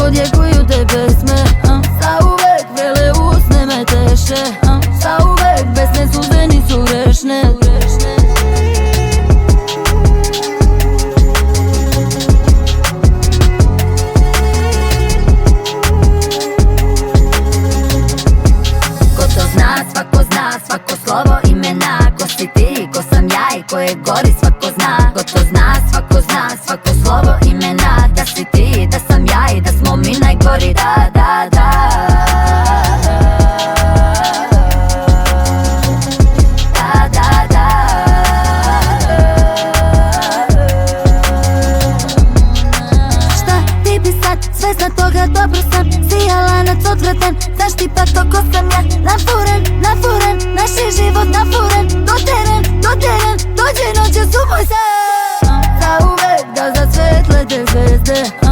odjekuju te pesme, zauvek vele usne me teše, zauvek besne suze nisu grešne. Svako zna, svako slovo imena. Ko si ti, ko sam ja i ko je gori svako zna. Ko to zna, svako slovo imena. Da si ti, da sam ja i da smo mi najgori. Da, da, da. Da, da, da. Šta ti bi sad, svesna toga dobro sam. Sijalac odvratan, znaš ti pa to ko sam ja. Nafuren, naš je život nafuren. Doteren, dođe noće su moj san. Zauvek da zasvetle te zvezde.